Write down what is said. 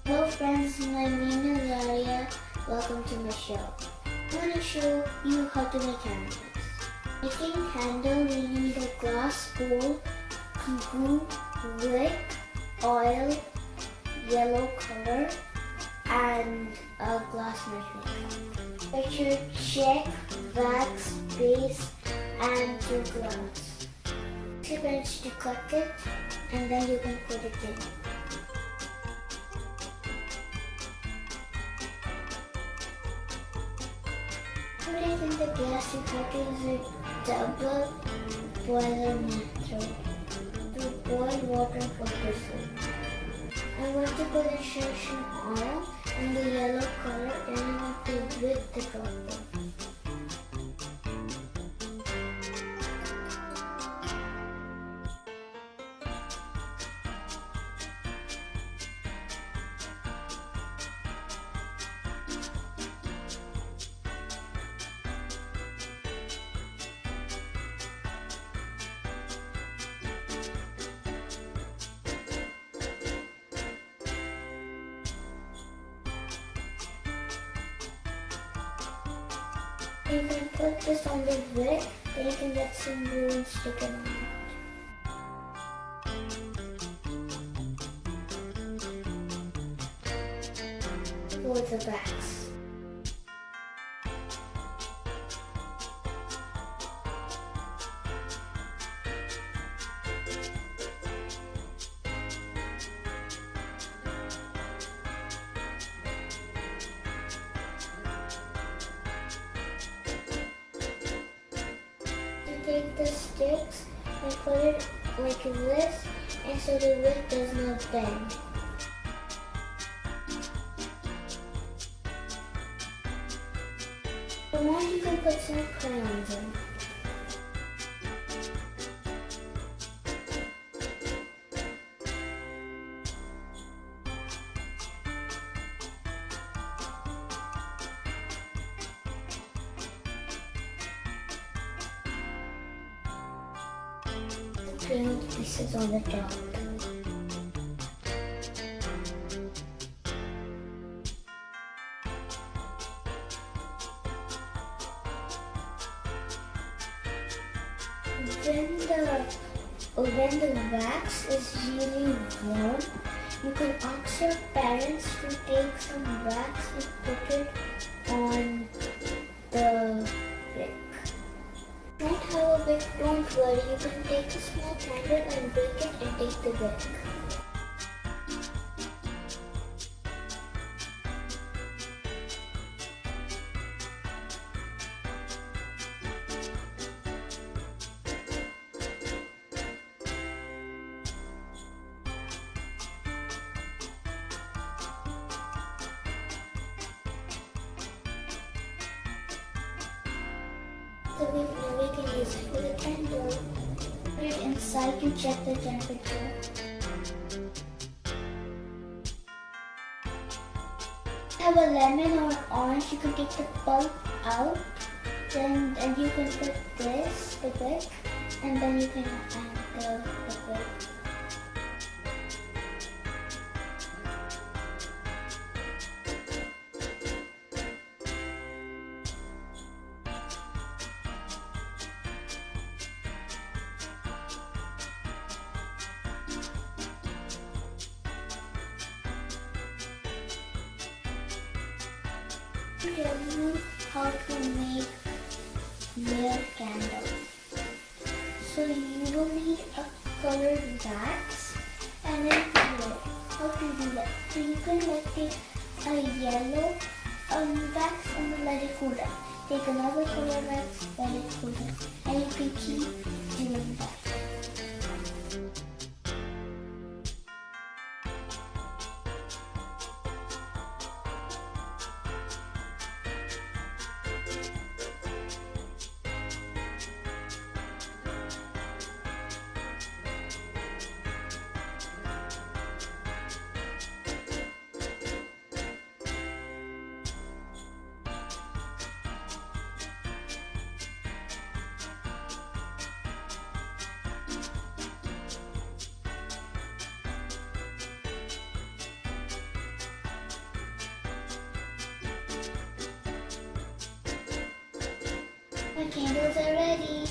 Hello friends, my name is Arya. Welcome to my show. I'm going to show you how to make candles. Making candle, we need a glass bowl, glue, wick, oil, yellow color, and a glass measuring cup. Picture, check, wax, base, and 2 glass. 2 minutes to cut it, and then you can put it in. Put it in the gas, you have to use a double boiler method to boil water for before. I want to put the instruction oil and the yellow color, and I want to whip the dropper. You can put this on the wick, then you can get some glue and stick it on it. For the wax. Take the sticks and put it like this, and so the wick does not bend. For more, you can put some crayons in. Crayon pieces on the top. When the wax is really warm, you can ask your parents to take some wax and put it on the wick. Don't have a wick, don't worry. You can take a small candle and break it and take the wick. The wick, now we can use it for the candle. Put it inside to check the temperature. If you have a lemon or an orange, you can take the pulp out. Then you can put this, the wick, and then you can add the wick. Tell you how to make nail candles. So you will need a colored wax and then glue. How to do that? So you can take a yellow wax and then let it cool down. Take another color wax, let it cool down, and you can keep doing that. My candles are ready.